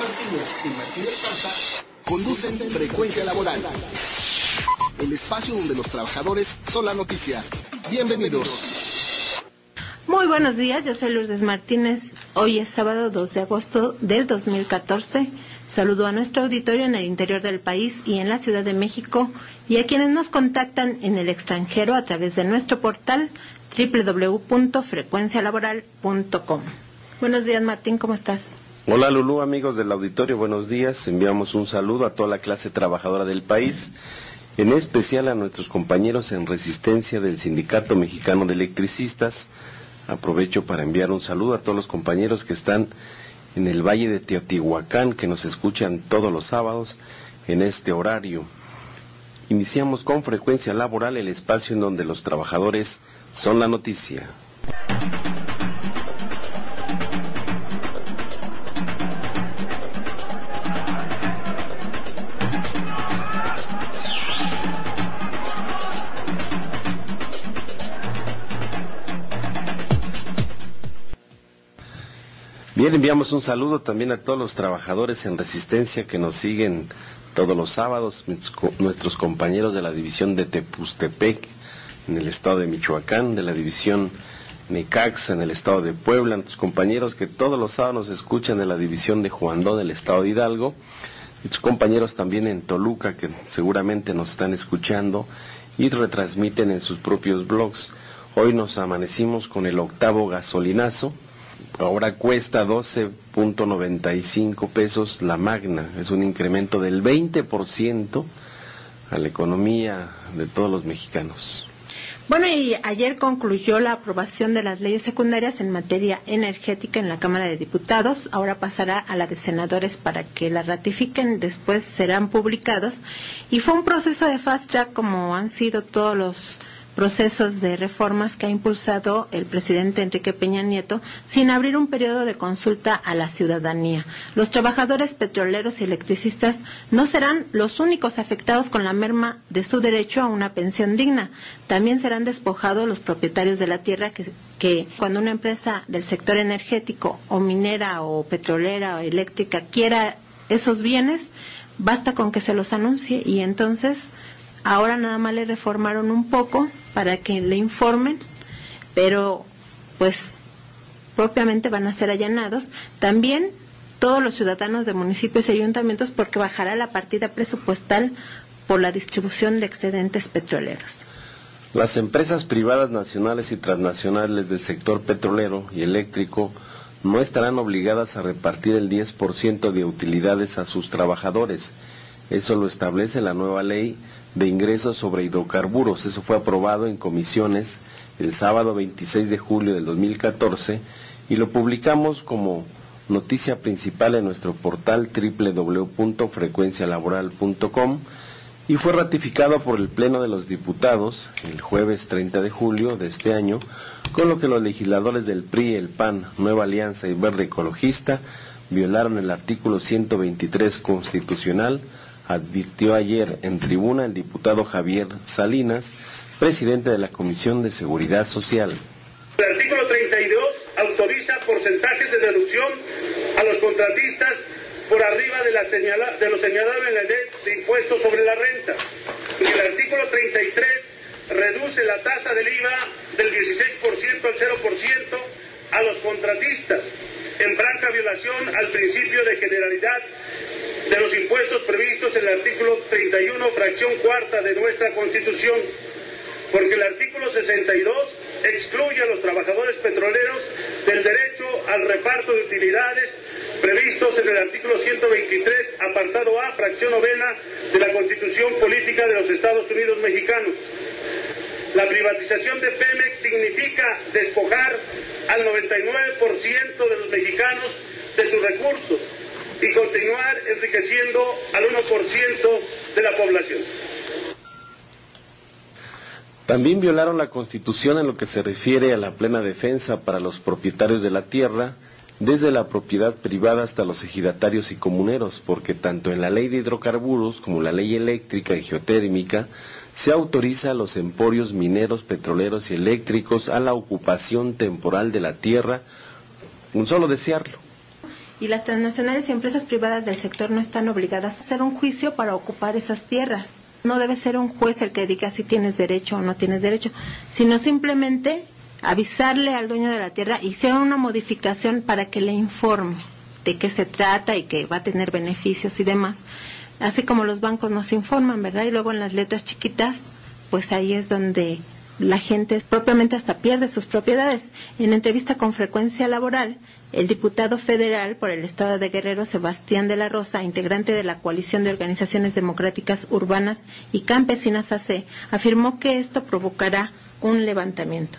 Martínez y Martín Esparza conducen Frecuencia Laboral, el espacio donde los trabajadores son la noticia. Bienvenidos. Muy buenos días, yo soy Lourdes Martínez. Hoy es sábado 2 de agosto del 2014. Saludo a nuestro auditorio en el interior del país y en la Ciudad de México y a quienes nos contactan en el extranjero a través de nuestro portal www.frecuencialaboral.com. Buenos días, Martín, ¿cómo estás? Hola Lulú, amigos del auditorio, buenos días. Enviamos un saludo a toda la clase trabajadora del país, en especial a nuestros compañeros en resistencia del Sindicato Mexicano de Electricistas. Aprovecho para enviar un saludo a todos los compañeros que están en el Valle de Teotihuacán, que nos escuchan todos los sábados en este horario. Iniciamos con Frecuencia Laboral, el espacio en donde los trabajadores son la noticia. Bien, enviamos un saludo también a todos los trabajadores en resistencia que nos siguen todos los sábados, nuestros compañeros de la división de Tepustepec en el estado de Michoacán, de la división Necaxa en el estado de Puebla, nuestros compañeros que todos los sábados nos escuchan de la división de Juandó del estado de Hidalgo, nuestros compañeros también en Toluca que seguramente nos están escuchando y retransmiten en sus propios blogs. Hoy nos amanecimos con el octavo gasolinazo. Ahora cuesta 12.95 pesos la magna, es un incremento del 20% a la economía de todos los mexicanos. Bueno, y ayer concluyó la aprobación de las leyes secundarias en materia energética en la Cámara de Diputados. Ahora pasará a la de senadores para que la ratifiquen, después serán publicadas. Y fue un proceso de fast track como han sido todos los procesos de reformas que ha impulsado el presidente Enrique Peña Nieto sin abrir un periodo de consulta a la ciudadanía. Los trabajadores petroleros y electricistas no serán los únicos afectados con la merma de su derecho a una pensión digna. También serán despojados los propietarios de la tierra que cuando una empresa del sector energético o minera o petrolera o eléctrica quiera esos bienes, basta con que se los anuncie y entonces ahora nada más le reformaron un poco para que le informen, pero pues propiamente van a ser allanados. También todos los ciudadanos de municipios y ayuntamientos porque bajará la partida presupuestal por la distribución de excedentes petroleros. Las empresas privadas nacionales y transnacionales del sector petrolero y eléctrico no estarán obligadas a repartir el 10% de utilidades a sus trabajadores. Eso lo establece la nueva ley de ingresos sobre hidrocarburos. Eso fue aprobado en comisiones el sábado 26 de julio del 2014 y lo publicamos como noticia principal en nuestro portal www.frecuencialaboral.com y fue ratificado por el Pleno de los Diputados el jueves 30 de julio de este año, con lo que los legisladores del PRI, el PAN, Nueva Alianza y Verde Ecologista violaron el artículo 123 constitucional, advirtió ayer en tribuna el diputado Javier Salinas, presidente de la Comisión de Seguridad Social. El artículo 32 autoriza porcentajes de deducción a los contratistas por arriba de lo señalado en la ley de impuestos sobre la renta. Y el artículo 33 reduce la tasa del IVA del 16% al 0% a los contratistas, en franca violación al principio de generalidad de los impuestos previstos en el artículo 31, fracción cuarta de nuestra Constitución, porque el artículo 62 excluye a los trabajadores petroleros del derecho al reparto de utilidades previstos en el artículo 123, apartado A, fracción novena de la Constitución Política de los Estados Unidos Mexicanos. La privatización de Pemex significa despojar al 99% de los mexicanos de sus recursos y continuar enriqueciendo al 1% de la población. También violaron la Constitución en lo que se refiere a la plena defensa para los propietarios de la tierra, desde la propiedad privada hasta los ejidatarios y comuneros, porque tanto en la ley de hidrocarburos como la ley eléctrica y geotérmica se autoriza a los emporios mineros, petroleros y eléctricos a la ocupación temporal de la tierra, con solo desearlo. y las transnacionales y empresas privadas del sector no están obligadas a hacer un juicio para ocupar esas tierras. No debe ser un juez el que diga si tienes derecho o no tienes derecho, sino simplemente avisarle al dueño de la tierra y hacer una modificación para que le informe de qué se trata y que va a tener beneficios y demás. Así como los bancos nos informan, ¿verdad? Y luego en las letras chiquitas, pues ahí es donde la gente propiamente hasta pierde sus propiedades. En entrevista con Frecuencia Laboral, el diputado federal por el estado de Guerrero, Sebastián de la Rosa, integrante de la Coalición de Organizaciones Democráticas Urbanas y Campesinas AC, afirmó que esto provocará un levantamiento.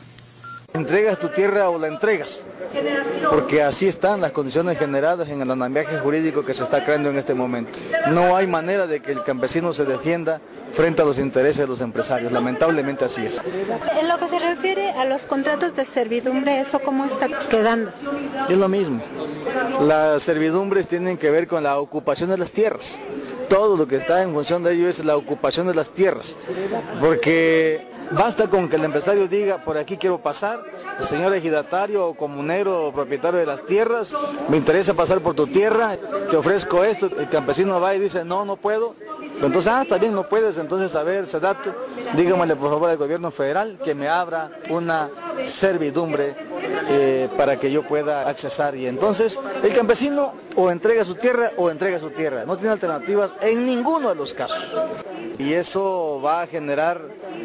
¿Entregas tu tierra o la entregas? Porque así están las condiciones generadas en el andamiaje jurídico que se está creando en este momento. No hay manera de que el campesino se defienda frente a los intereses de los empresarios, lamentablemente así es. En lo que se refiere a los contratos de servidumbre, ¿eso cómo está quedando? Es lo mismo. Las servidumbres tienen que ver con la ocupación de las tierras. Todo lo que está en función de ello es la ocupación de las tierras, porque basta con que el empresario diga, por aquí quiero pasar, el señor ejidatario o comunero o propietario de las tierras, me interesa pasar por tu tierra, te ofrezco esto, el campesino va y dice, no, no puedo, entonces, está bien, no puedes, entonces, a ver, Sedato, dígamele por favor al gobierno federal que me abra una servidumbre para que yo pueda accesar, y entonces el campesino o entrega su tierra, no tiene alternativas en ninguno de los casos, y eso va a generar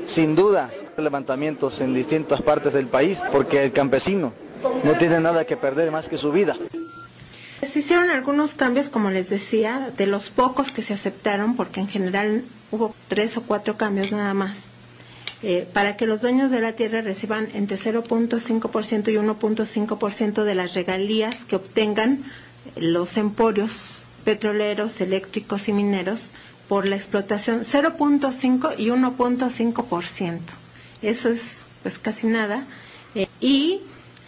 sin duda levantamientos en distintas partes del país, porque el campesino no tiene nada que perder más que su vida. Se hicieron algunos cambios, como les decía, de los pocos que se aceptaron, porque en general hubo 3 o 4 cambios nada más, para que los dueños de la tierra reciban entre 0.5% y 1.5% de las regalías que obtengan los emporios petroleros, eléctricos y mineros por la explotación, 0.5 y 1.5%. Eso es pues casi nada. Y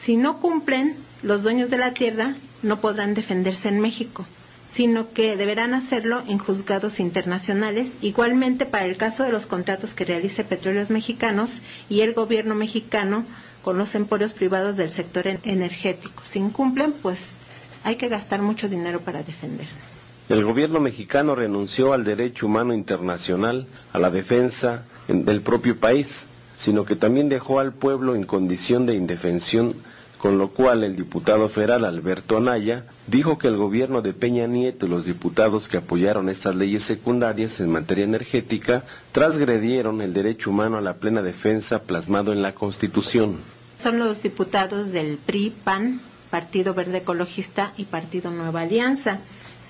si no cumplen, los dueños de la tierra no podrán defenderse en México, sino que deberán hacerlo en juzgados internacionales, igualmente para el caso de los contratos que realice Petróleos Mexicanos y el gobierno mexicano con los emporios privados del sector energético. Si incumplen, pues hay que gastar mucho dinero para defenderse. El gobierno mexicano renunció al derecho humano internacional, a la defensa del propio país, sino que también dejó al pueblo en condición de indefensión, con lo cual el diputado federal Alberto Anaya dijo que el gobierno de Peña Nieto y los diputados que apoyaron estas leyes secundarias en materia energética transgredieron el derecho humano a la plena defensa plasmado en la Constitución. Son los diputados del PRI, PAN, Partido Verde Ecologista y Partido Nueva Alianza.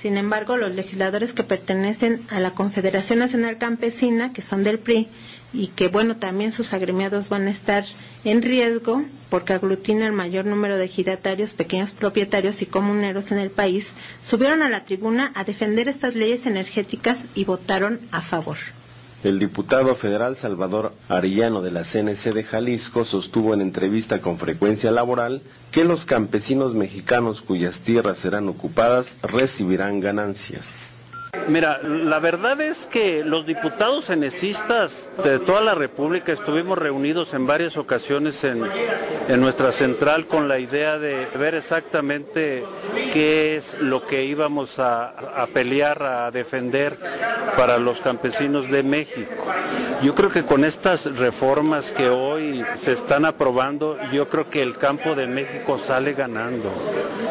Sin embargo, los legisladores que pertenecen a la Confederación Nacional Campesina, que son del PRI, y que bueno, también sus agremiados van a estar en riesgo porque aglutina el mayor número de ejidatarios, pequeños propietarios y comuneros en el país, subieron a la tribuna a defender estas leyes energéticas y votaron a favor. El diputado federal Salvador Arellano de la CNC de Jalisco sostuvo en entrevista con Frecuencia Laboral que los campesinos mexicanos cuyas tierras serán ocupadas recibirán ganancias. Mira, la verdad es que los diputados cenecistas de toda la República estuvimos reunidos en varias ocasiones en nuestra central con la idea de ver exactamente qué es lo que íbamos a pelear, a defender para los campesinos de México. Yo creo que con estas reformas que hoy se están aprobando, yo creo que el campo de México sale ganando.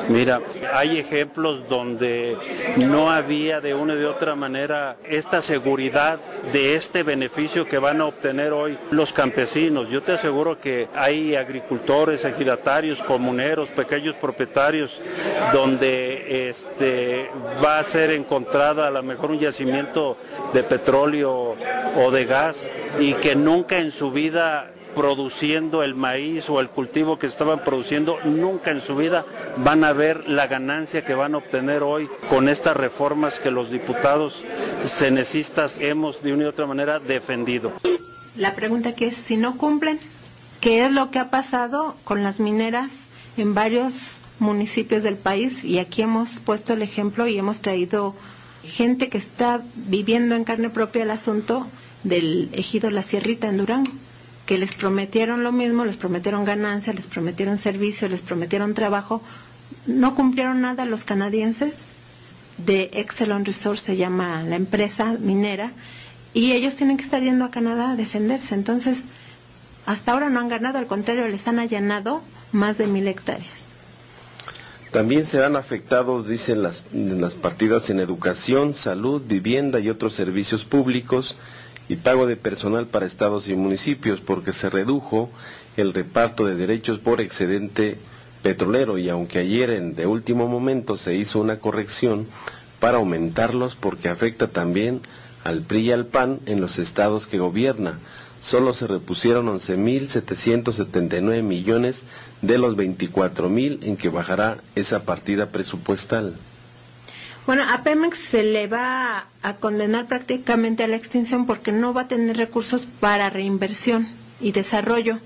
Mira, hay ejemplos donde no había de una y de otra manera esta seguridad de este beneficio que van a obtener hoy los campesinos. Yo te aseguro que hay agricultores, ejidatarios, comuneros, pequeños propietarios, donde va a ser encontrada a lo mejor un yacimiento de petróleo o de gas y que nunca en su vida produciendo el maíz o el cultivo que estaban produciendo, nunca en su vida van a ver la ganancia que van a obtener hoy con estas reformas que los diputados cenecistas hemos de una y otra manera defendido. La pregunta que es, si no cumplen, ¿qué es lo que ha pasado con las mineras en varios municipios del país? Y aquí hemos puesto el ejemplo y hemos traído gente que está viviendo en carne propia el asunto del ejido La Sierrita en Durango, que les prometieron lo mismo, les prometieron ganancia, les prometieron servicio, les prometieron trabajo, no cumplieron nada los canadienses, de Exelon Resource se llama la empresa minera, y ellos tienen que estar yendo a Canadá a defenderse. Entonces, hasta ahora no han ganado, al contrario, les han allanado más de 1,000 hectáreas. También serán afectados, dicen, las partidas en educación, salud, vivienda y otros servicios públicos y pago de personal para estados y municipios, porque se redujo el reparto de derechos por excedente petrolero, y aunque ayer de último momento se hizo una corrección para aumentarlos, porque afecta también al PRI y al PAN en los estados que gobierna. Solo se repusieron 11,779 millones de los 24,000 en que bajará esa partida presupuestal. Bueno, a Pemex se le va a condenar prácticamente a la extinción porque no va a tener recursos para reinversión y desarrollo,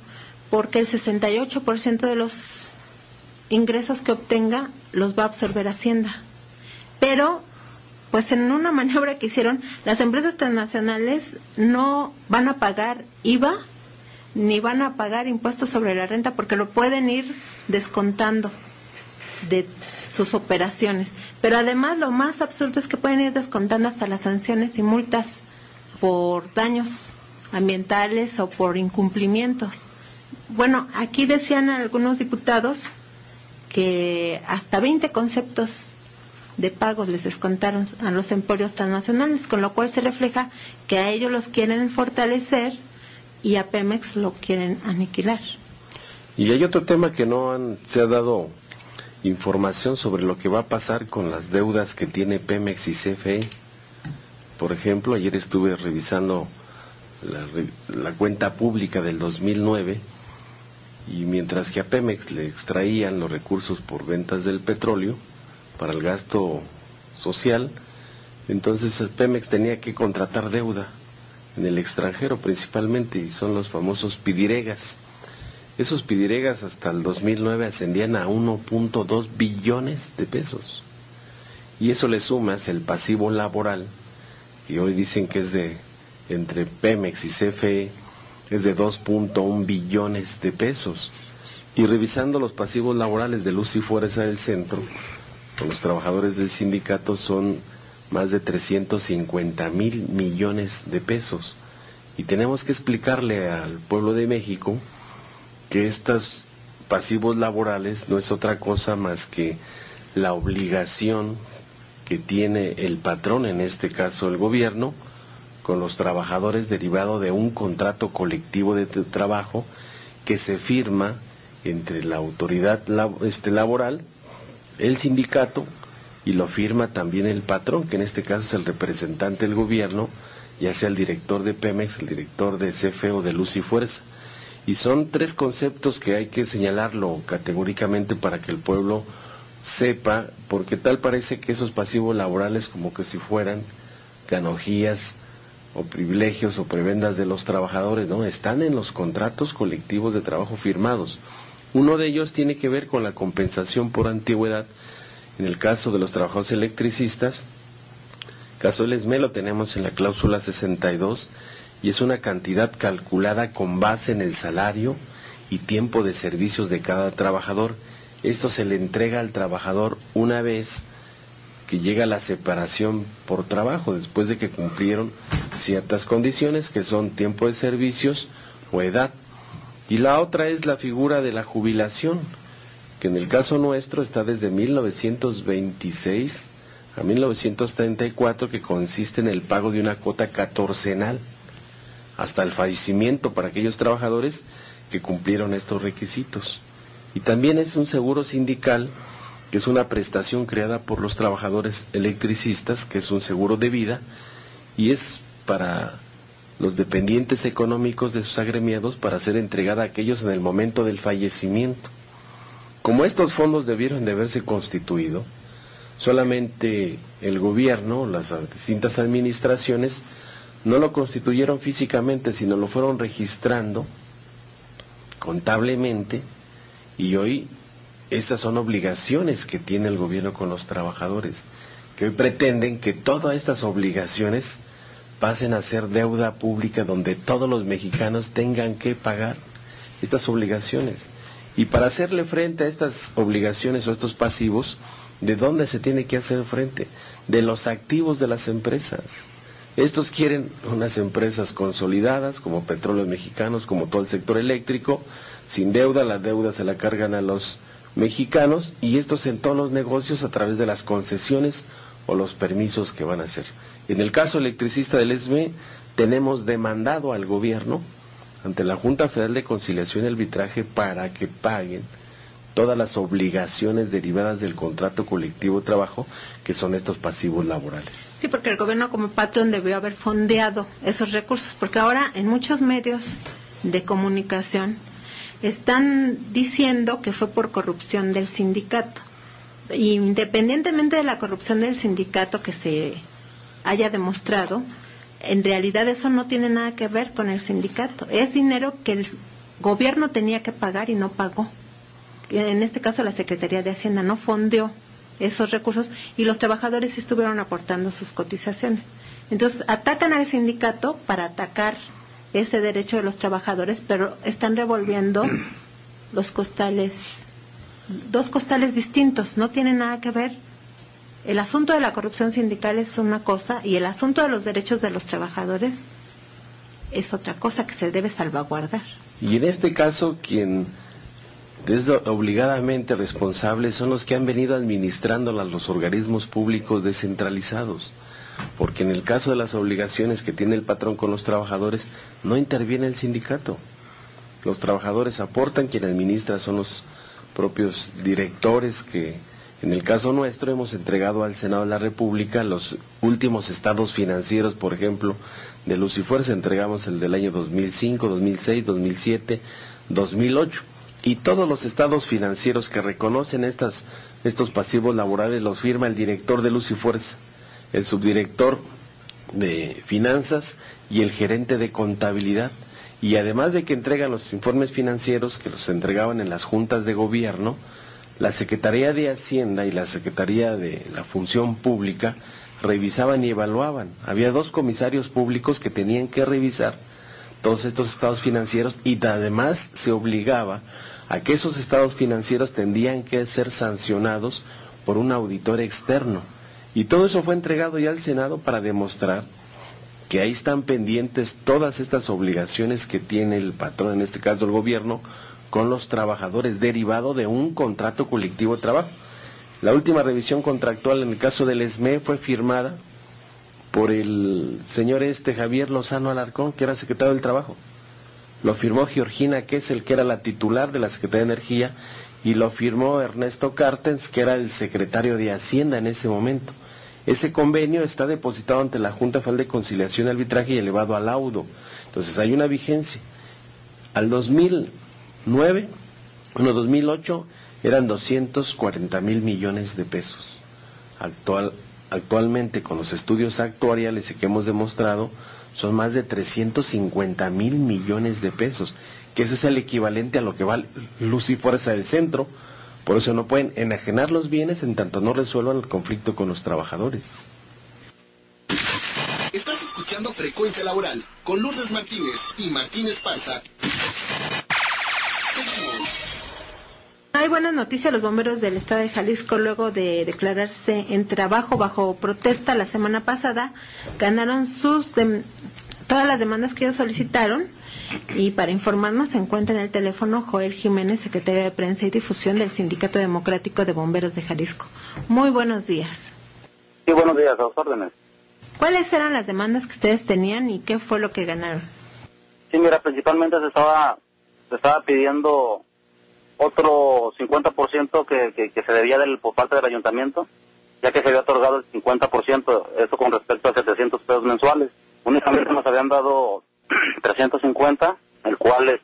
porque el 68% de los ingresos que obtenga los va a absorber Hacienda. Pero, pues en una maniobra que hicieron, las empresas transnacionales no van a pagar IVA ni van a pagar impuestos sobre la renta, porque lo pueden ir descontando de sus operaciones. Pero además lo más absurdo es que pueden ir descontando hasta las sanciones y multas por daños ambientales o por incumplimientos. Bueno, aquí decían algunos diputados que hasta 20 conceptos de pagos les descontaron a los emporios transnacionales, con lo cual se refleja que a ellos los quieren fortalecer y a Pemex lo quieren aniquilar. Y hay otro tema que se ha dado información sobre lo que va a pasar con las deudas que tiene Pemex y CFE. Por ejemplo, ayer estuve revisando la cuenta pública del 2009, y mientras que a Pemex le extraían los recursos por ventas del petróleo para el gasto social, entonces el Pemex tenía que contratar deuda en el extranjero principalmente, y son los famosos pidiregas. Esos pidiregas hasta el 2009 ascendían a 1.2 billones de pesos. Y eso le sumas el pasivo laboral, que hoy dicen que es entre Pemex y CFE, es de 2.1 billones de pesos. Y revisando los pasivos laborales de Luz y Fuerza del Centro, con los trabajadores del sindicato, son más de 350,000 millones de pesos. Y tenemos que explicarle al pueblo de México que estos pasivos laborales no es otra cosa más que la obligación que tiene el patrón, en este caso el gobierno, con los trabajadores derivado de un contrato colectivo de trabajo que se firma entre la autoridad laboral, el sindicato, y lo firma también el patrón, que en este caso es el representante del gobierno, ya sea el director de Pemex, el director de CFE o de Luz y Fuerza. Y son tres conceptos que hay que señalarlo categóricamente para que el pueblo sepa, porque tal parece que esos pasivos laborales como que si fueran ganajías o privilegios o prebendas de los trabajadores, no, están en los contratos colectivos de trabajo firmados. Uno de ellos tiene que ver con la compensación por antigüedad. En el caso de los trabajadores electricistas, caso del ESME, lo tenemos en la cláusula 62, y es una cantidad calculada con base en el salario y tiempo de servicios de cada trabajador. Esto se le entrega al trabajador una vez que llega la separación por trabajo, después de que cumplieron ciertas condiciones que son tiempo de servicios o edad. Y la otra es la figura de la jubilación, que en el caso nuestro está desde 1926 a 1934, que consiste en el pago de una cuota catorcenal hasta el fallecimiento para aquellos trabajadores que cumplieron estos requisitos. Y también es un seguro sindical, que es una prestación creada por los trabajadores electricistas, que es un seguro de vida, y es para los dependientes económicos de sus agremiados, para ser entregada a aquellos en el momento del fallecimiento. Como estos fondos debieron de haberse constituido, solamente el gobierno, las distintas administraciones, no lo constituyeron físicamente, sino lo fueron registrando contablemente, y hoy esas son obligaciones que tiene el gobierno con los trabajadores, que hoy pretenden que todas estas obligaciones pasen a ser deuda pública, donde todos los mexicanos tengan que pagar estas obligaciones. Y para hacerle frente a estas obligaciones o estos pasivos, ¿de dónde se tiene que hacer frente? De los activos de las empresas. Estos quieren unas empresas consolidadas, como Petróleos Mexicanos, como todo el sector eléctrico, sin deuda, la deuda se la cargan a los mexicanos, y estos en todos los negocios a través de las concesiones o los permisos que van a hacer. En el caso electricista del ESME, tenemos demandado al gobierno ante la Junta Federal de Conciliación y Arbitraje para que paguen todas las obligaciones derivadas del contrato colectivo de trabajo, que son estos pasivos laborales. Sí, porque el gobierno como patrón debió haber fondeado esos recursos, porque ahora en muchos medios de comunicación están diciendo que fue por corrupción del sindicato. Y independientemente de la corrupción del sindicato que se haya demostrado, en realidad eso no tiene nada que ver con el sindicato. Es dinero que el gobierno tenía que pagar y no pagó. En este caso la Secretaría de Hacienda no fondeó esos recursos y los trabajadores estuvieron aportando sus cotizaciones. Entonces atacan al sindicato para atacar ese derecho de los trabajadores, pero están revolviendo los costales, dos costales distintos, no tienen nada que ver. El asunto de la corrupción sindical es una cosa y el asunto de los derechos de los trabajadores es otra cosa que se debe salvaguardar. Y en este caso, quien es obligadamente responsable son los que han venido administrando los organismos públicos descentralizados, porque en el caso de las obligaciones que tiene el patrón con los trabajadores, no interviene el sindicato. Los trabajadores aportan, quien administra son los propios directores que, en el caso nuestro, hemos entregado al Senado de la República los últimos estados financieros, por ejemplo, de Luz y Fuerza. Entregamos el del año 2005, 2006, 2007, 2008. Y todos los estados financieros que reconocen estos pasivos laborales los firma el director de Luz y Fuerza, el subdirector de Finanzas y el gerente de Contabilidad. Y además de que entregan los informes financieros que los entregaban en las juntas de gobierno, la Secretaría de Hacienda y la Secretaría de la Función Pública revisaban y evaluaban. Había 2 comisarios públicos que tenían que revisar todos estos estados financieros, y además se obligaba a que esos estados financieros tendrían que ser sancionados por un auditor externo. Y todo eso fue entregado ya al Senado para demostrar que ahí están pendientes todas estas obligaciones que tiene el patrón, en este caso el gobierno, con los trabajadores, derivado de un contrato colectivo de trabajo. La última revisión contractual en el caso del ESME fue firmada por el señor Javier Lozano Alarcón, que era secretario del Trabajo. Lo firmó Georgina Kessel, que era la titular de la Secretaría de Energía, y lo firmó Ernesto Cartens, que era el secretario de Hacienda en ese momento. Ese convenio está depositado ante la Junta Federal de Conciliación y Arbitraje y elevado a laudo. Entonces hay una vigencia. Al 2008 eran 240,000 millones de pesos. Actualmente, con los estudios actuariales que hemos demostrado, son más de 350,000 millones de pesos, que ese es el equivalente a lo que vale Luz y Fuerza del Centro. Por eso no pueden enajenar los bienes en tanto no resuelvan el conflicto con los trabajadores. Estás escuchando Frecuencia Laboral con Lourdes Martínez y Martín Esparza. Seguimos. Hay buenas noticias. Los bomberos del estado de Jalisco, luego de declararse en trabajo bajo protesta la semana pasada, ganaron todas las demandas que ellos solicitaron. Y para informarnos se encuentra en el teléfono Joel Jiménez, secretario de Prensa y Difusión del Sindicato Democrático de Bomberos de Jalisco. Muy buenos días. Sí, buenos días, a sus órdenes. ¿Cuáles eran las demandas que ustedes tenían y qué fue lo que ganaron? Sí, mira, principalmente se estaba pidiendo otro 50% que se debía por parte del ayuntamiento, ya que se había otorgado el 50%, eso con respecto a 700 pesos mensuales. Únicamente nos habían dado 350, el cual el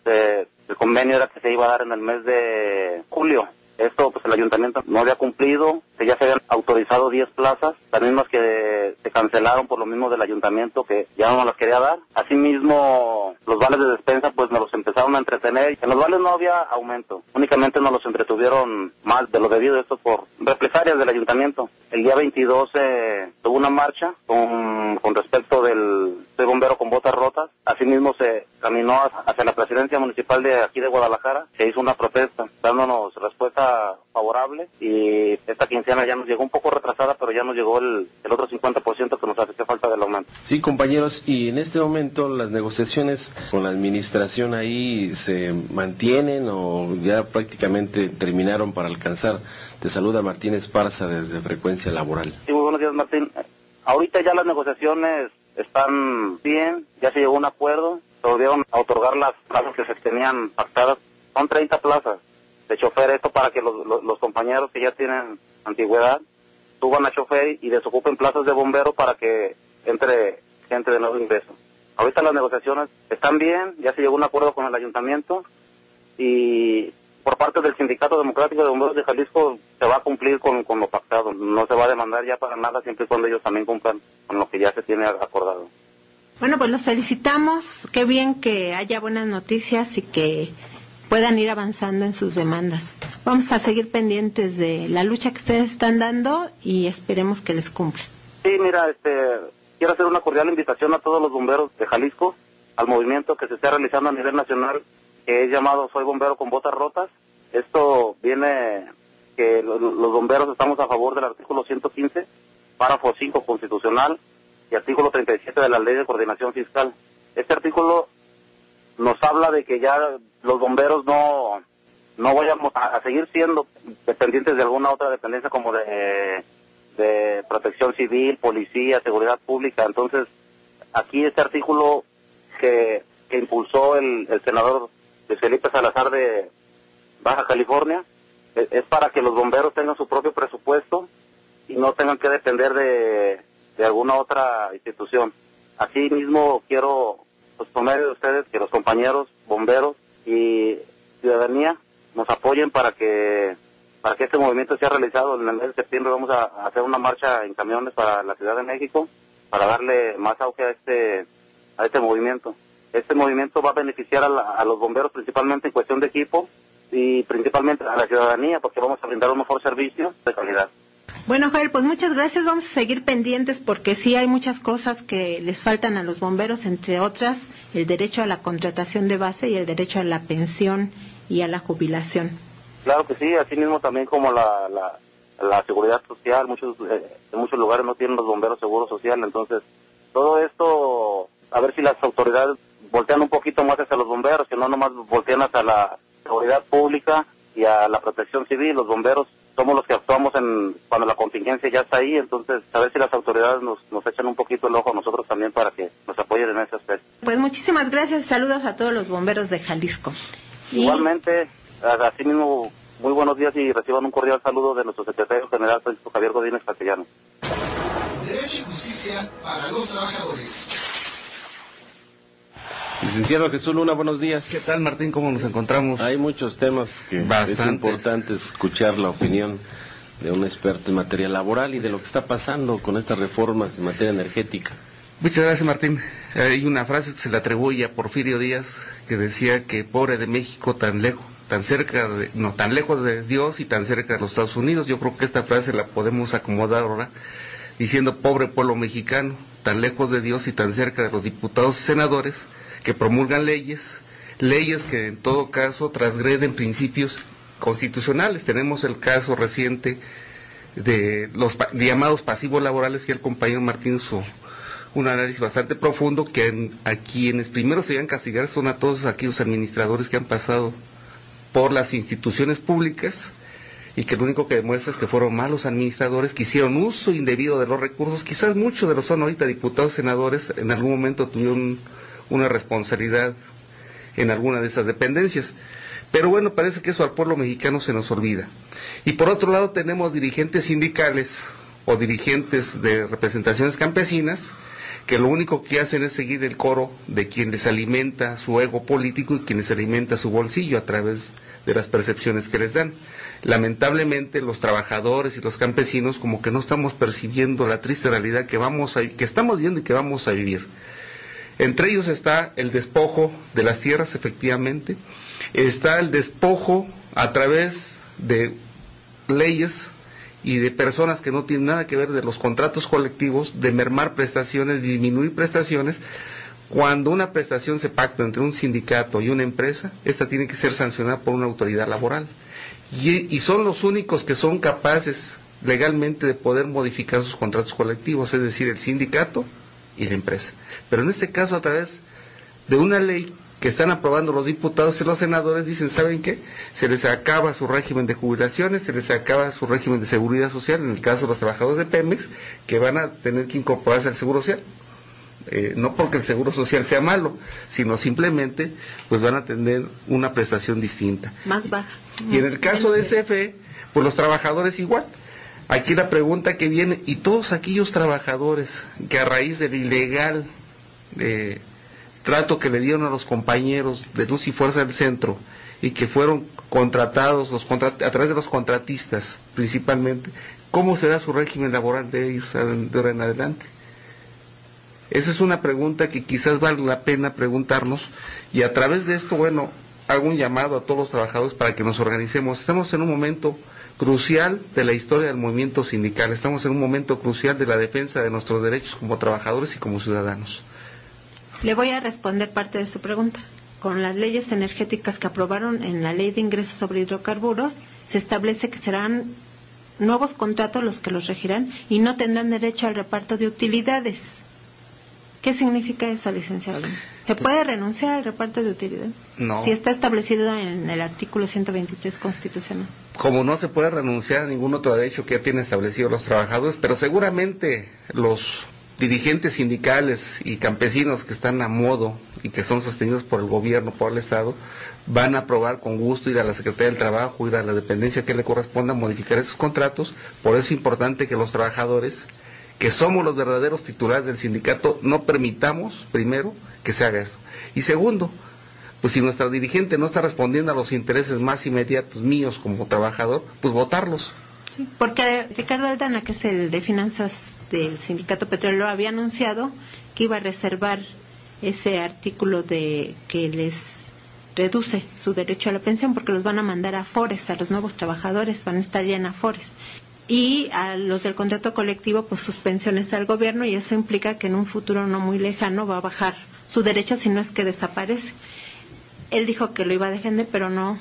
convenio era que se iba a dar en el mes de julio. Esto pues el ayuntamiento no había cumplido, que ya se habían autorizado 10 plazas, las mismas que se cancelaron por lo mismo del ayuntamiento, que ya no nos las quería dar. Asimismo, los vales de despensa pues nos los empezaron a entretener. En los vales no había aumento, únicamente nos los entretuvieron más de lo debido, esto por represalias del ayuntamiento. El día 22 tuvo una marcha con respecto del bombero con botas rotas. Asimismo se caminó hacia la presidencia municipal de aquí de Guadalajara, se hizo una protesta dándonos respuesta favorable y esta quincena ya nos llegó un poco retrasada, pero ya nos llegó el otro 50% que nos hace falta del aumento. Sí, compañeros, y en este momento las negociaciones con la administración ahí se mantienen o ya prácticamente terminaron para alcanzar. Te saluda Martín Esparza desde Frecuencia Laboral. Sí, muy buenos días, Martín. Ahorita ya las negociaciones están bien, ya se llegó a un acuerdo, se volvieron a otorgar las plazas que se tenían pactadas, son 30 plazas de chofer, esto para que los compañeros que ya tienen antigüedad suban a chofer y desocupen plazas de bombero para que entre gente de nuevo ingreso. Ahorita las negociaciones están bien, ya se llegó a un acuerdo con el ayuntamiento y por parte del Sindicato Democrático de Bomberos de Jalisco se va a cumplir con lo pactado, no se va a demandar ya para nada siempre y cuando ellos también cumplan con lo que ya se tiene acordado. Bueno, pues los felicitamos, qué bien que haya buenas noticias y que puedan ir avanzando en sus demandas. Vamos a seguir pendientes de la lucha que ustedes están dando y esperemos que les cumpla. Sí, mira, quiero hacer una cordial invitación a todos los bomberos de Jalisco, al movimiento que se está realizando a nivel nacional, que es llamado Soy Bombero con Botas Rotas. Esto viene que los bomberos estamos a favor del artículo 115, párrafo 5 constitucional y artículo 37 de la Ley de Coordinación Fiscal. Este artículo nos habla de que ya los bomberos no vayamos a seguir siendo dependientes de alguna otra dependencia como de protección civil, policía, seguridad pública. Entonces, aquí este artículo que impulsó el senador Luis Felipe Salazar de Baja California, es para que los bomberos tengan su propio presupuesto y no tengan que depender de alguna otra institución. Así mismo quiero, pues, por medio de ustedes, que los compañeros bomberos y ciudadanía nos apoyen para que este movimiento sea realizado. En el mes de septiembre vamos a hacer una marcha en camiones para la Ciudad de México para darle más auge a este movimiento. Este movimiento va a beneficiar a los bomberos principalmente en cuestión de equipo y principalmente a la ciudadanía porque vamos a brindar un mejor servicio de calidad. Bueno, Joel, pues muchas gracias, vamos a seguir pendientes porque sí hay muchas cosas que les faltan a los bomberos, entre otras el derecho a la contratación de base y el derecho a la pensión y a la jubilación. Claro que sí, así mismo también como la seguridad social, en muchos lugares no tienen los bomberos seguro social, entonces todo esto, a ver si las autoridades voltean un poquito más hacia los bomberos, que no nomás voltean hacia la seguridad pública y a la protección civil. Los bomberos somos los que actuamos cuando la contingencia ya está ahí, entonces a ver si las autoridades nos echan un poquito el ojo a nosotros también para que nos apoyen en ese aspecto. Pues muchísimas gracias, saludos a todos los bomberos de Jalisco. Igualmente, así mismo, muy buenos días y reciban un cordial saludo de nuestro secretario general, Francisco Javier Godínez Castellano. Derecho y justicia para los trabajadores. Licenciado Jesús Luna, buenos días. ¿Qué tal, Martín? ¿Cómo nos encontramos? Hay muchos temas que es importante escuchar la opinión de un experto en materia laboral y de lo que está pasando con estas reformas en materia energética. Muchas gracias, Martín. Hay una frase que se le atribuye a Porfirio Díaz que decía que pobre de México, tan lejos de Dios y tan cerca de los Estados Unidos. Yo creo que esta frase la podemos acomodar ahora diciendo pobre pueblo mexicano, tan lejos de Dios y tan cerca de los diputados y senadores que promulgan leyes que en todo caso transgreden principios constitucionales. Tenemos el caso reciente de los llamados pasivos laborales, que el compañero Martín hizo un análisis bastante profundo, que a quienes primero se deben castigar son a todos aquellos administradores que han pasado por las instituciones públicas y que lo único que demuestra es que fueron malos administradores, que hicieron uso indebido de los recursos. Quizás muchos de los son ahorita diputados, senadores, en algún momento tuvieron una responsabilidad en alguna de esas dependencias. Pero bueno, parece que eso al pueblo mexicano se nos olvida. Y por otro lado tenemos dirigentes sindicales o dirigentes de representaciones campesinas que lo único que hacen es seguir el coro de quien les alimenta su ego político y quien les alimenta su bolsillo a través de las percepciones que les dan. Lamentablemente los trabajadores y los campesinos como que no estamos percibiendo la triste realidad que estamos viendo y que vamos a vivir. Entre ellos está el despojo de las tierras, efectivamente, está el despojo a través de leyes y de personas que no tienen nada que ver de los contratos colectivos, de mermar prestaciones, disminuir prestaciones, Cuando una prestación se pacta entre un sindicato y una empresa, esta tiene que ser sancionada por una autoridad laboral. Y son los únicos que son capaces legalmente de poder modificar sus contratos colectivos, es decir, el sindicato y la empresa. Pero en este caso, a través de una ley que están aprobando los diputados y los senadores, dicen, ¿saben qué? Se les acaba su régimen de jubilaciones, se les acaba su régimen de seguridad social, en el caso de los trabajadores de Pemex, que van a tener que incorporarse al seguro social. No porque el seguro social sea malo, sino simplemente pues van a tener una prestación distinta. Más baja. Y en el caso de CFE, pues los trabajadores igual. Aquí la pregunta que viene, y todos aquellos trabajadores que a raíz del ilegal trato que le dieron a los compañeros de Luz y Fuerza del Centro, y que fueron contratados a través de los contratistas principalmente, ¿cómo será su régimen laboral de ellos de ahora en adelante? Esa es una pregunta que quizás vale la pena preguntarnos, y a través de esto, bueno, hago un llamado a todos los trabajadores para que nos organicemos. Estamos en un momento crucial de la historia del movimiento sindical, estamos en un momento crucial de la defensa de nuestros derechos como trabajadores y como ciudadanos. Le voy a responder parte de su pregunta. Con las leyes energéticas que aprobaron en la Ley de Ingresos sobre Hidrocarburos, se establece que serán nuevos contratos los que los regirán y no tendrán derecho al reparto de utilidades. ¿Qué significa eso, licenciado? ¿Se puede renunciar al reparto de utilidades? No. Si está establecido en el artículo 123 constitucional. Como no se puede renunciar a ningún otro derecho que ya tienen establecido los trabajadores, pero seguramente los dirigentes sindicales y campesinos que están a modo y que son sostenidos por el gobierno, por el Estado, van a aprobar con gusto ir a la Secretaría del Trabajo, ir a la dependencia que le corresponda modificar esos contratos. Por eso es importante que los trabajadores, que somos los verdaderos titulares del sindicato, no permitamos, primero, que se haga esto. Y segundo, pues si nuestra dirigente no está respondiendo a los intereses más inmediatos míos como trabajador, pues votarlos. Sí, porque Ricardo Aldana, que es el de finanzas del Sindicato Petrolero, había anunciado que iba a reservar ese artículo de que les reduce su derecho a la pensión, porque los van a mandar a Afores, a los nuevos trabajadores, van a estar ya en Afores. Y a los del contrato colectivo, pues sus pensiones al gobierno, y eso implica que en un futuro no muy lejano va a bajar su derecho, si no es que desaparece. Él dijo que lo iba a defender, pero no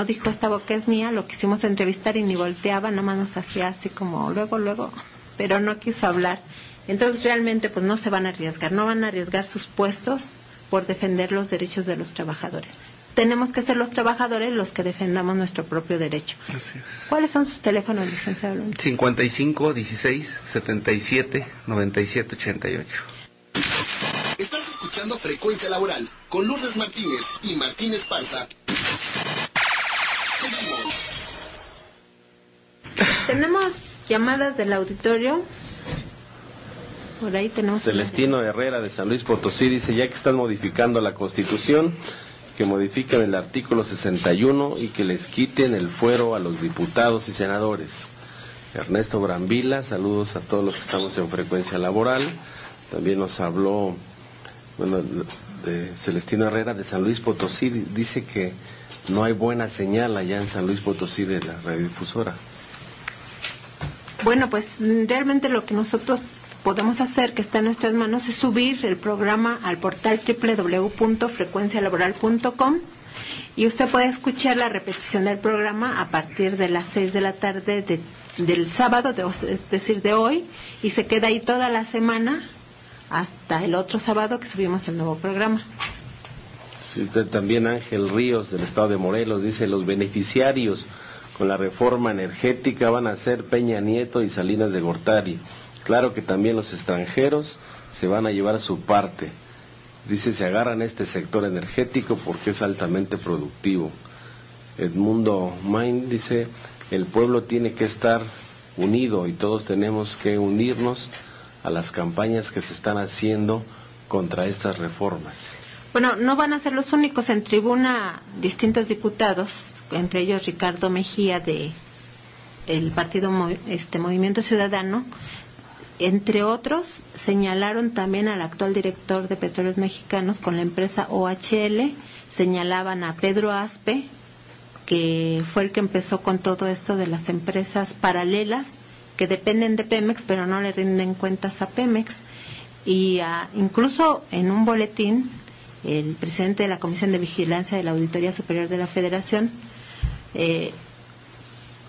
dijo esta boca es mía, lo quisimos entrevistar y ni volteaba, nada más nos hacía así como luego, pero no quiso hablar. Entonces realmente pues no se van a arriesgar, no van a arriesgar sus puestos por defender los derechos de los trabajadores. Tenemos que ser los trabajadores los que defendamos nuestro propio derecho. Así es. ¿Cuáles son sus teléfonos, licenciado? 55 16 77 97 88. Estás escuchando Frecuencia Laboral con Lourdes Martínez y Martín Esparza. Seguimos. Tenemos llamadas del auditorio. Por ahí tenemos... Celestino Herrera de San Luis Potosí dice, ya que están modificando la Constitución, que modifiquen el artículo 61 y que les quiten el fuero a los diputados y senadores. Ernesto Brambila, saludos a todos los que estamos en Frecuencia Laboral. También nos habló, de Celestino Herrera de San Luis Potosí, dice que no hay buena señal allá en San Luis Potosí de la radiodifusora. Bueno, pues realmente lo que nosotros podemos hacer, que está en nuestras manos, es subir el programa al portal www.frecuencialaboral.com, y usted puede escuchar la repetición del programa a partir de las 6 de la tarde del sábado, es decir, de hoy, y se queda ahí toda la semana hasta el otro sábado que subimos el nuevo programa. Sí, también Ángel Ríos del estado de Morelos dice, los beneficiarios con la reforma energética van a ser Peña Nieto y Salinas de Gortari. Claro que también los extranjeros se van a llevar su parte. Dice, se agarran este sector energético porque es altamente productivo. Edmundo Main dice, el pueblo tiene que estar unido y todos tenemos que unirnos a las campañas que se están haciendo contra estas reformas. Bueno, no van a ser los únicos. En tribuna, distintos diputados, entre ellos Ricardo Mejía de el partido Movimiento Ciudadano, entre otros, señalaron también al actual director de Petróleos Mexicanos con la empresa OHL, señalaban a Pedro Aspe, que fue el que empezó con todo esto de las empresas paralelas que dependen de Pemex pero no le rinden cuentas a Pemex, y incluso en un boletín el presidente de la Comisión de Vigilancia de la Auditoría Superior de la Federación,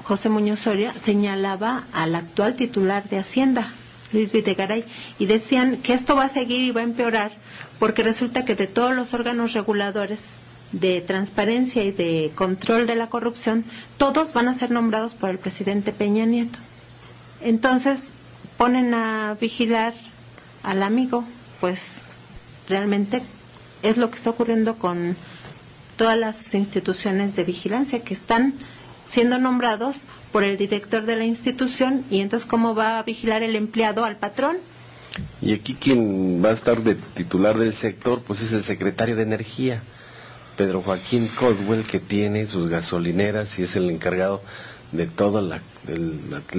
José Muñoz Soria, señalaba al actual titular de Hacienda, Luis Videgaray, y decían que esto va a seguir y va a empeorar porque resulta que de todos los órganos reguladores de transparencia y de control de la corrupción, todos van a ser nombrados por el presidente Peña Nieto. Entonces ponen a vigilar al amigo, pues realmente es lo que está ocurriendo con todas las instituciones de vigilancia que están siendo nombrados por el director de la institución, y entonces ¿cómo va a vigilar el empleado al patrón? Y aquí quien va a estar de titular del sector pues es el secretario de Energía, Pedro Joaquín Caldwell, que tiene sus gasolineras y es el encargado de todo el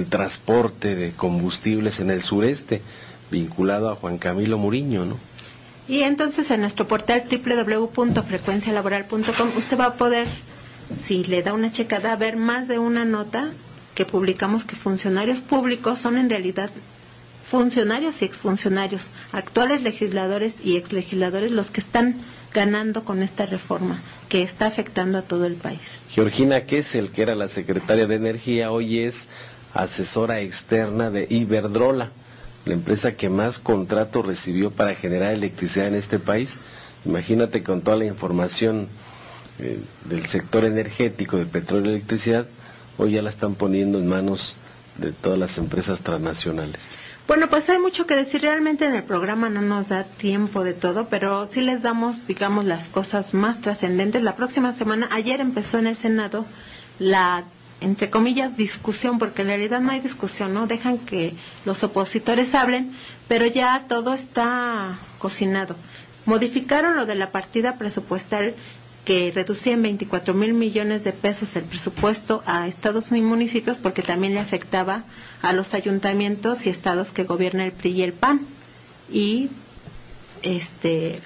transporte de combustibles en el sureste, vinculado a Juan Camilo Muriño, ¿no? Y entonces en nuestro portal www.frecuencialaboral.com usted va a poder, si le da una checada, ver más de una nota que publicamos que funcionarios públicos son en realidad funcionarios y exfuncionarios, actuales legisladores y exlegisladores, los que están ganando con esta reforma que está afectando a todo el país. Georgina Kessel, que era la secretaria de Energía, hoy es asesora externa de Iberdrola, la empresa que más contratos recibió para generar electricidad en este país. Imagínate, con toda la información del sector energético, de petróleo y electricidad, hoy ya la están poniendo en manos de todas las empresas transnacionales. Bueno, pues hay mucho que decir. Realmente en el programa no nos da tiempo de todo, pero sí les damos, digamos, las cosas más trascendentes. La próxima semana, ayer empezó en el Senado la, entre comillas, discusión, porque en realidad no hay discusión, ¿no? Dejan que los opositores hablen, pero ya todo está cocinado. Modificaron lo de la partida presupuestal que reducía en 24,000 millones de pesos el presupuesto a estados y municipios, porque también le afectaba a los ayuntamientos y estados que gobierna el PRI y el PAN. Y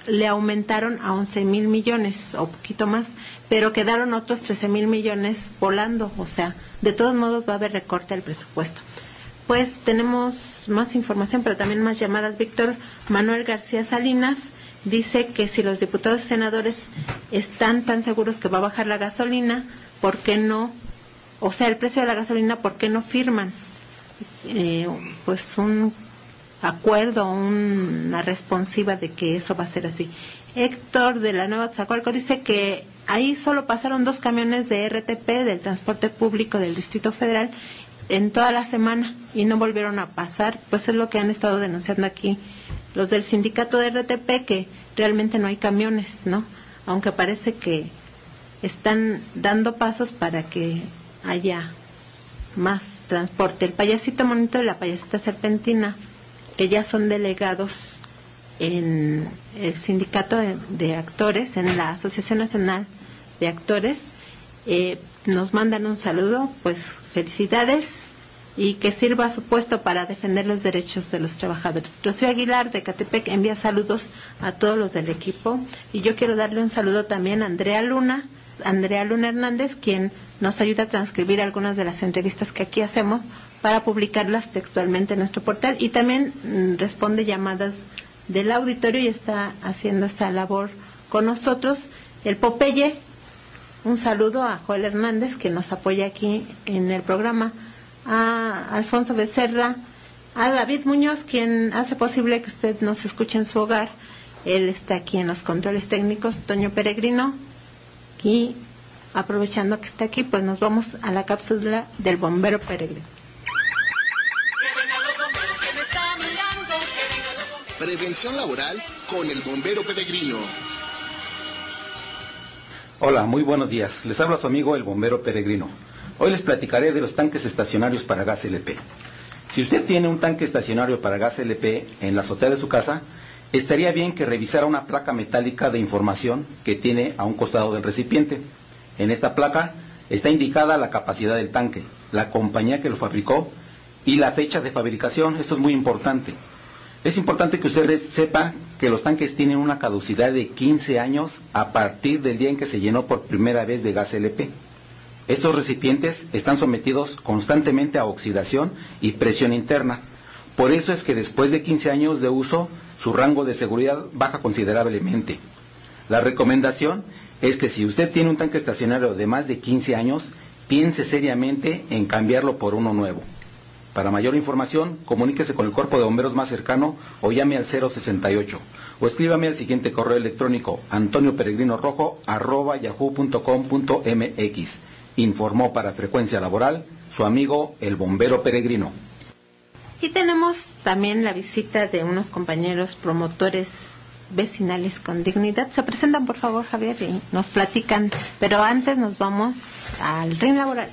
le aumentaron a 11,000 millones o poquito más, pero quedaron otros 13,000 millones volando. O sea, de todos modos va a haber recorte del presupuesto. Pues tenemos más información, pero también más llamadas. Víctor Manuel García Salinas dice que si los diputados y senadores están tan seguros que va a bajar la gasolina, ¿por qué no? O sea, el precio de la gasolina, ¿por qué no firman pues un acuerdo, una responsiva de que eso va a ser así? Héctor de la Nueva Tzacualco dice que ahí solo pasaron 2 camiones de RTP, del transporte público del Distrito Federal, en toda la semana y no volvieron a pasar. Pues es lo que han estado denunciando aquí los del sindicato de RTP, que realmente no hay camiones, ¿no? Aunque parece que están dando pasos para que haya más transporte. El payasito monito y la payasita serpentina, que ya son delegados en el sindicato de actores, en la Asociación Nacional de Actores, nos mandan un saludo, pues felicidades, y que sirva su puesto para defender los derechos de los trabajadores. Rocío Aguilar de Catepec envía saludos a todos los del equipo, y yo quiero darle un saludo también a Andrea Luna Hernández, quien nos ayuda a transcribir algunas de las entrevistas que aquí hacemos para publicarlas textualmente en nuestro portal, y también responde llamadas del auditorio y está haciendo esa labor con nosotros. El Popeye, un saludo a Joel Hernández, que nos apoya aquí en el programa, a Alfonso Becerra, a David Muñoz, quien hace posible que usted nos escuche en su hogar. Él está aquí en los controles técnicos, Toño Peregrino, y aprovechando que está aquí, pues nos vamos a la cápsula del bombero peregrino. Prevención laboral con el bombero peregrino. Hola, muy buenos días. Les habla su amigo el bombero peregrino. Hoy les platicaré de los tanques estacionarios para gas LP. Si usted tiene un tanque estacionario para gas LP en la azotea de su casa, estaría bien que revisara una placa metálica de información que tiene a un costado del recipiente. En esta placa está indicada la capacidad del tanque, la compañía que lo fabricó y la fecha de fabricación. Esto es muy importante. Es importante que usted sepa que los tanques tienen una caducidad de 15 años a partir del día en que se llenó por primera vez de gas LP. Estos recipientes están sometidos constantemente a oxidación y presión interna. Por eso es que después de 15 años de uso, su rango de seguridad baja considerablemente. La recomendación es que si usted tiene un tanque estacionario de más de 15 años, piense seriamente en cambiarlo por uno nuevo. Para mayor información, comuníquese con el cuerpo de bomberos más cercano o llame al 068 o escríbame al siguiente correo electrónico antonioperegrinorojo@yahoo.com.mx. Informó para Frecuencia Laboral su amigo el bombero peregrino. Y tenemos también la visita de unos compañeros promotores vecinales con dignidad. Se presentan, por favor, Javier, y nos platican, pero antes nos vamos al ring laboral.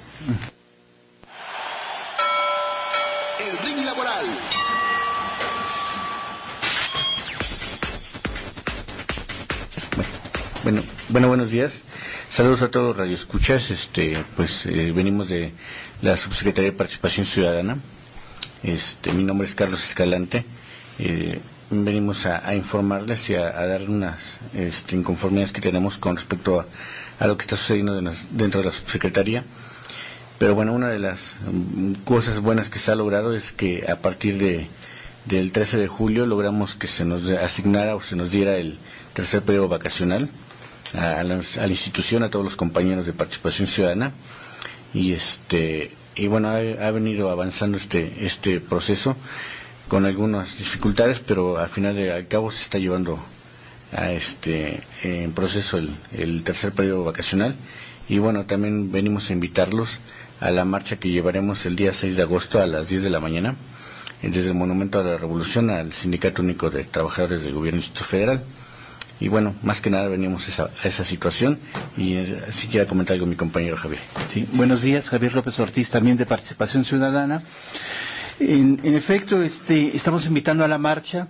El ring laboral. Buenos días. Saludos a todos los radioescuchas. Venimos de la Subsecretaría de Participación Ciudadana. Mi nombre es Carlos Escalante. Venimos a informarles y a dar unas inconformidades que tenemos con respecto a lo que está sucediendo dentro de la Subsecretaría. Pero bueno, una de las cosas buenas que se ha logrado es que a partir del 13 de julio logramos que se nos asignara o se nos diera el tercer periodo vacacional a la institución, a todos los compañeros de Participación Ciudadana. Y bueno, ha venido avanzando este proceso con algunas dificultades, pero al cabo se está llevando en proceso el tercer periodo vacacional. Y bueno, también venimos a invitarlos a la marcha que llevaremos el día 6 de agosto a las 10 de la mañana, desde el Monumento a la Revolución al Sindicato Único de Trabajadores del Gobierno del Distrito Federal. Y bueno, más que nada venimos a esa situación, y si quiera comentar algo mi compañero Javier. Sí, buenos días, Javier López Ortiz, también de Participación Ciudadana. En efecto, estamos invitando a la marcha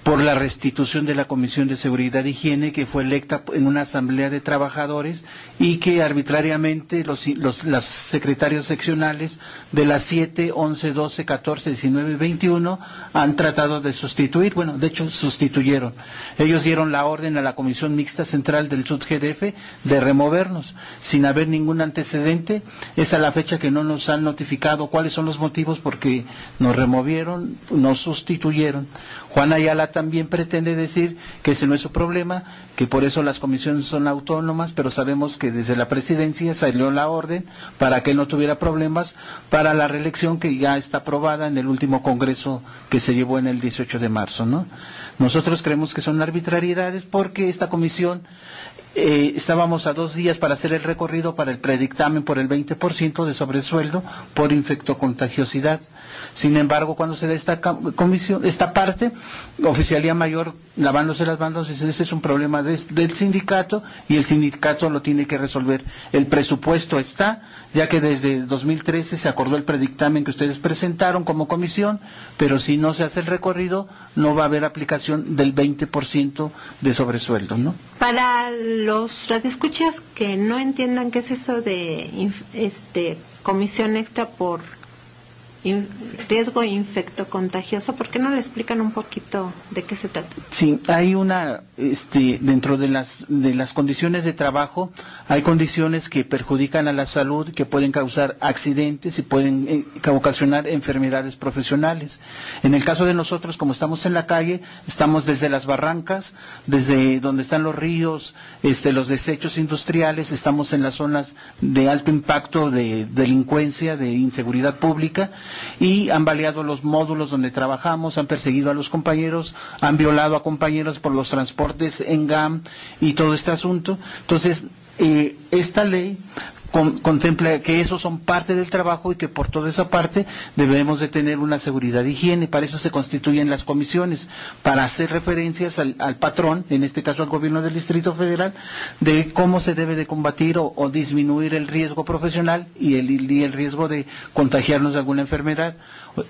por la restitución de la Comisión de Seguridad e Higiene, que fue electa en una asamblea de trabajadores y que arbitrariamente las secretarios seccionales de las 7, 11, 12, 14, 19 y 21 han tratado de sustituir, de hecho sustituyeron. Ellos dieron la orden a la Comisión Mixta Central del SUTGDF de removernos sin haber ningún antecedente. Es a la fecha que no nos han notificado cuáles son los motivos porque nos removieron, nos sustituyeron. Juan Ayala también pretende decir que ese no es su problema, que por eso las comisiones son autónomas, pero sabemos que desde la presidencia salió la orden para que él no tuviera problemas para la reelección que ya está aprobada en el último congreso que se llevó en el 18 de marzo, ¿no? Nosotros creemos que son arbitrariedades porque esta comisión estábamos a 2 días para hacer el recorrido para el predictamen por el 20% de sobresueldo por infectocontagiosidad. Sin embargo, cuando se da esta parte, Oficialía Mayor, lavándose las manos, dice, ese es un problema del sindicato y el sindicato lo tiene que resolver. El presupuesto está, ya que desde 2013 se acordó el predictamen que ustedes presentaron como comisión, pero si no se hace el recorrido, no va a haber aplicación del 20% de sobresueldo, ¿no? Para los radioescuchas que no entiendan qué es eso de comisión extra por riesgo infectocontagioso, ¿por qué no le explican un poquito de qué se trata? Sí, hay dentro de las condiciones de trabajo, hay condiciones que perjudican a la salud, que pueden causar accidentes y pueden ocasionar enfermedades profesionales. En el caso de nosotros, como estamos en la calle, estamos desde las barrancas, desde donde están los ríos, los desechos industriales, estamos en las zonas de alto impacto de delincuencia, de inseguridad pública, y han baleado los módulos donde trabajamos, han perseguido a los compañeros, han violado a compañeros por los transportes en GAM y todo este asunto. Entonces, esta ley contempla que esos son parte del trabajo y que por toda esa parte debemos de tener una seguridad de higiene. Para eso se constituyen las comisiones, para hacer referencias al patrón, en este caso al gobierno del Distrito Federal, de cómo se debe de combatir o disminuir el riesgo profesional y el riesgo de contagiarnos de alguna enfermedad.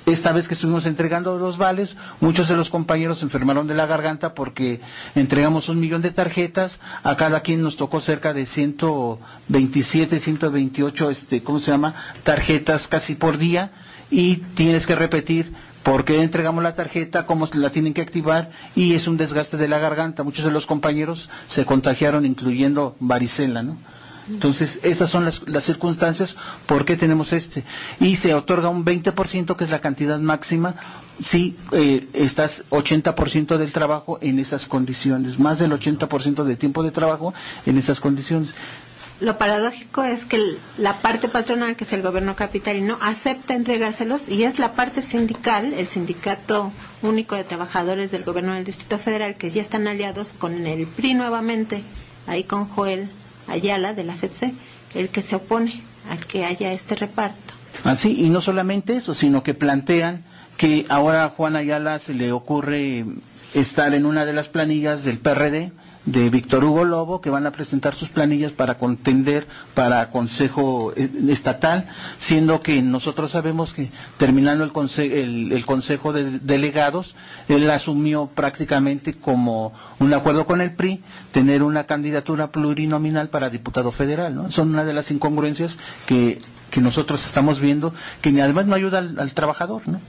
Esta vez que estuvimos entregando los vales, muchos de los compañeros se enfermaron de la garganta porque entregamos 1 millón de tarjetas, a cada quien nos tocó cerca de 127, 128, tarjetas casi por día, y tienes que repetir por qué entregamos la tarjeta, cómo la tienen que activar, y es un desgaste de la garganta. Muchos de los compañeros se contagiaron, incluyendo varicela, ¿no? Entonces, esas son las circunstancias por qué tenemos y se otorga un 20%, que es la cantidad máxima, si estás 80% del trabajo en esas condiciones, más del 80% de tiempo de trabajo en esas condiciones. Lo paradójico es que la parte patronal, que es el gobierno capitalino, acepta entregárselos, y es la parte sindical, el Sindicato Único de Trabajadores del Gobierno del Distrito Federal, que ya están aliados con el PRI nuevamente, ahí con Joel Ayala de la FETSE, el que se opone a que haya este reparto. Así, y no solamente eso, sino que plantean que ahora a Juan Ayala se le ocurre estar en una de las planillas del PRD, de Víctor Hugo Lobo, que van a presentar sus planillas para contender para Consejo Estatal, siendo que nosotros sabemos que terminando el Consejo de Delegados, él asumió prácticamente como un acuerdo con el PRI, tener una candidatura plurinominal para diputado federal, ¿no? Son una de las incongruencias que nosotros estamos viendo, que además no ayuda al trabajador, ¿no?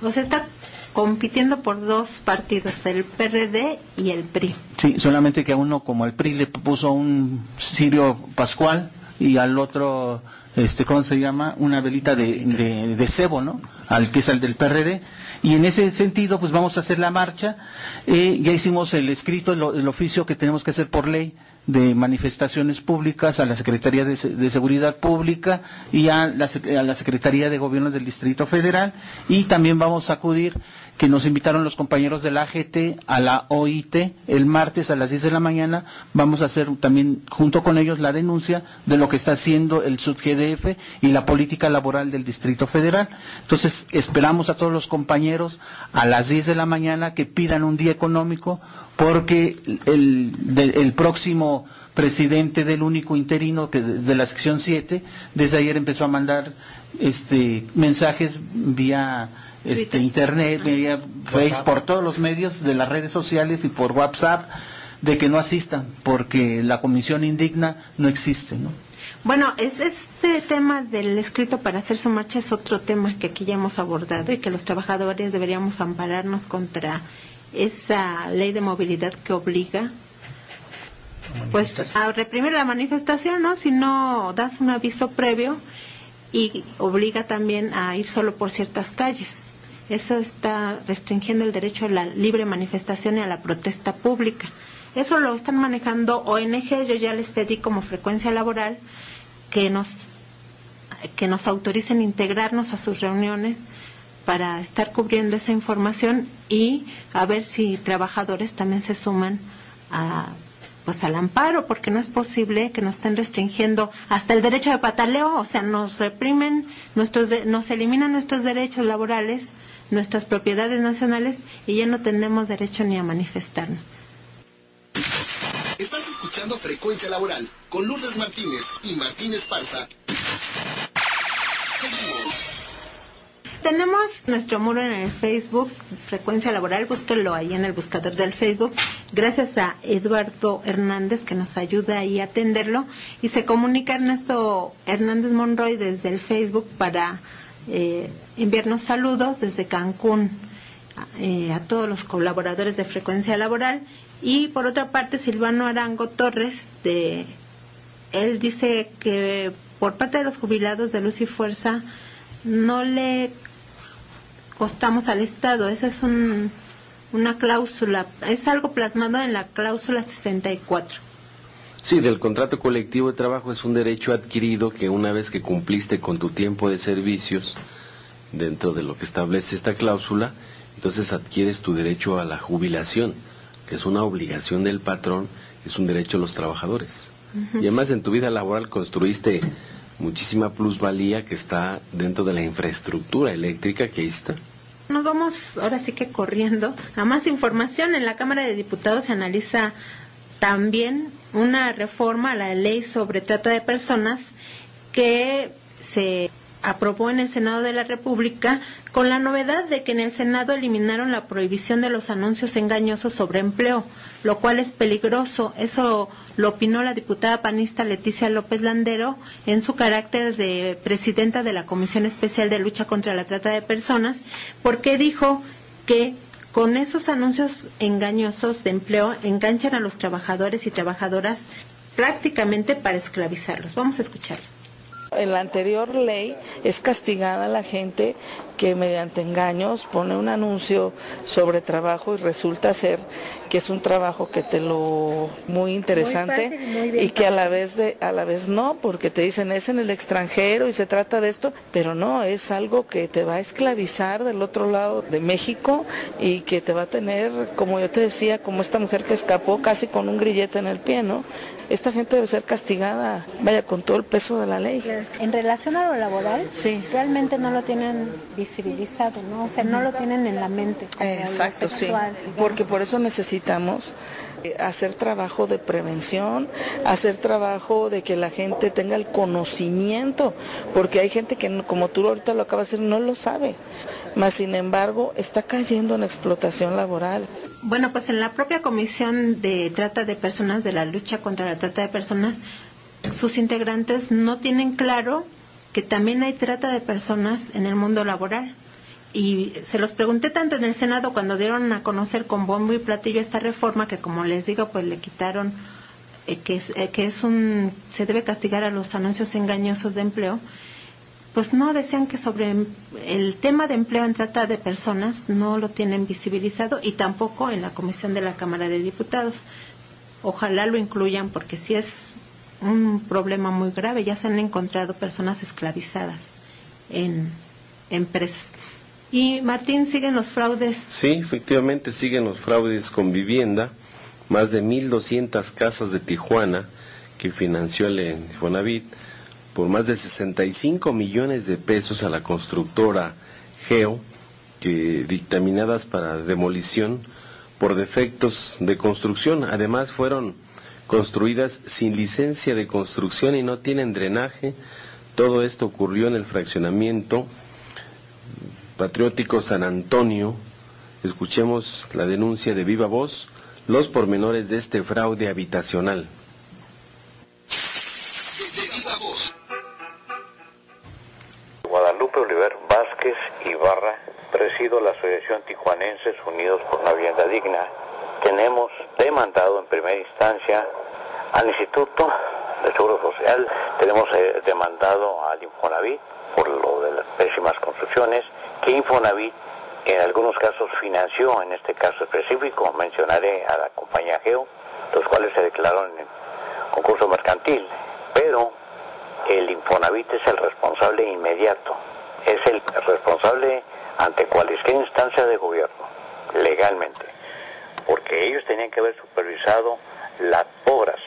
O sea, está compitiendo por dos partidos, el PRD y el PRI. Sí, solamente que a uno, como el PRI, le puso un cirio pascual, y al otro, ¿cómo se llama? Una velita de cebo, ¿no? Al que es el del PRD. Y en ese sentido, pues vamos a hacer la marcha. Ya hicimos el escrito, el oficio que tenemos que hacer por ley de manifestaciones públicas a la Secretaría de Seguridad Pública y a la Secretaría de Gobierno del Distrito Federal, y también vamos a acudir, que nos invitaron los compañeros de la AGT a la OIT el martes a las 10 de la mañana. Vamos a hacer también junto con ellos la denuncia de lo que está haciendo el SUDGDF y la política laboral del Distrito Federal. Entonces esperamos a todos los compañeros a las 10 de la mañana que pidan un día económico, porque el próximo presidente del único interino, que de la sección 7, desde ayer empezó a mandar mensajes vía internet, vía Facebook, por todos los medios de las redes sociales y por WhatsApp, de que no asistan, porque la comisión indigna no existe, ¿no? Bueno, este tema del escrito para hacer su marcha es otro tema que aquí ya hemos abordado, y que los trabajadores deberíamos ampararnos contra esa ley de movilidad que obliga pues a reprimir la manifestación, ¿no? Si no das un aviso previo, y obliga también a ir solo por ciertas calles. Eso está restringiendo el derecho a la libre manifestación y a la protesta pública. Eso lo están manejando ONG. Yo ya les pedí como Frecuencia Laboral que nos autoricen integrarnos a sus reuniones para estar cubriendo esa información, y a ver si trabajadores también se suman al amparo, porque no es posible que nos estén restringiendo hasta el derecho de pataleo. O sea, nos reprimen, nos eliminan nuestros derechos laborales, nuestras propiedades nacionales, y ya no tenemos derecho ni a manifestarnos. Estás escuchando Frecuencia Laboral con Lourdes Martínez y Martín Esparza. Seguimos. Tenemos nuestro muro en el Facebook, Frecuencia Laboral, búsquenlo ahí en el buscador del Facebook. Gracias a Eduardo Hernández, que nos ayuda ahí a atenderlo, y se comunica Ernesto Hernández Monroy desde el Facebook para enviarnos saludos desde Cancún a todos los colaboradores de Frecuencia Laboral. Y por otra parte, Silvano Arango Torres, él dice que por parte de los jubilados de Luz y Fuerza no le costamos al Estado. Esa es una cláusula, es algo plasmado en la cláusula 64. Sí, del contrato colectivo de trabajo es un derecho adquirido que una vez que cumpliste con tu tiempo de servicios dentro de lo que establece esta cláusula, entonces adquieres tu derecho a la jubilación, que es una obligación del patrón, es un derecho de los trabajadores. Y además en tu vida laboral construiste muchísima plusvalía que está dentro de la infraestructura eléctrica que ahí está. Nos vamos ahora sí que corriendo a más información. En la Cámara de Diputados se analiza también una reforma a la ley sobre trata de personas que se aprobó en el Senado de la República, con la novedad de que en el Senado eliminaron la prohibición de los anuncios engañosos sobre empleo, lo cual es peligroso. Eso lo opinó la diputada panista Leticia López Landero en su carácter de presidenta de la Comisión Especial de Lucha contra la Trata de Personas, porque dijo que con esos anuncios engañosos de empleo enganchan a los trabajadores y trabajadoras prácticamente para esclavizarlos. Vamos a escucharlo. En la anterior ley es castigada a la gente que mediante engaños pone un anuncio sobre trabajo y resulta ser que es un trabajo que te lo muy interesante, muy fácil, muy y que a la vez no, porque te dicen es en el extranjero y se trata de esto, pero no, es algo que te va a esclavizar del otro lado de México y que te va a tener, como yo te decía, como esta mujer que escapó casi con un grillete en el pie, ¿no? Esta gente debe ser castigada, vaya, con todo el peso de la ley. En relación a lo laboral, sí, realmente no lo tienen visibilizado, ¿no? O sea, no lo tienen en la mente. Exacto, sexual, sí. Porque por eso necesitamos hacer trabajo de prevención, hacer trabajo de que la gente tenga el conocimiento, porque hay gente que, como tú ahorita lo acabas de decir, no lo sabe, mas sin embargo está cayendo en explotación laboral. Bueno, pues en la propia Comisión de Trata de Personas, de la lucha contra la trata de personas, sus integrantes no tienen claro que también hay trata de personas en el mundo laboral. Y se los pregunté tanto en el Senado cuando dieron a conocer con bombo y platillo esta reforma, que como les digo, pues le quitaron se debe castigar a los anuncios engañosos de empleo. Pues no, decían que sobre el tema de empleo en trata de personas no lo tienen visibilizado y tampoco en la Comisión de la Cámara de Diputados. Ojalá lo incluyan porque sí es un problema muy grave. Ya se han encontrado personas esclavizadas en empresas. Y Martín, ¿siguen los fraudes? Sí, efectivamente siguen los fraudes con vivienda. Más de 1,200 casas de Tijuana que financió el Infonavit por más de 65 millones de pesos a la constructora Geo, que dictaminadas para demolición por defectos de construcción. Además fueron construidas sin licencia de construcción y no tienen drenaje. Todo esto ocurrió en el fraccionamiento Patriótico San Antonio. Escuchemos la denuncia de viva voz, los pormenores de este fraude habitacional. Guadalupe Oliver Vázquez Ibarra, presido la Asociación Tijuanenses Unidos por una Vivienda Digna. Tenemos demandado en primera instancia al Instituto de Seguro Social, tenemos demandado al Infonavit por lo de las pésimas construcciones, que Infonavit en algunos casos financió, en este caso específico, mencionaré a la compañía Geo, los cuales se declararon en concurso mercantil, pero el Infonavit es el responsable inmediato, es el responsable ante cualquier instancia de gobierno, legalmente, porque ellos tenían que haber supervisado las obras.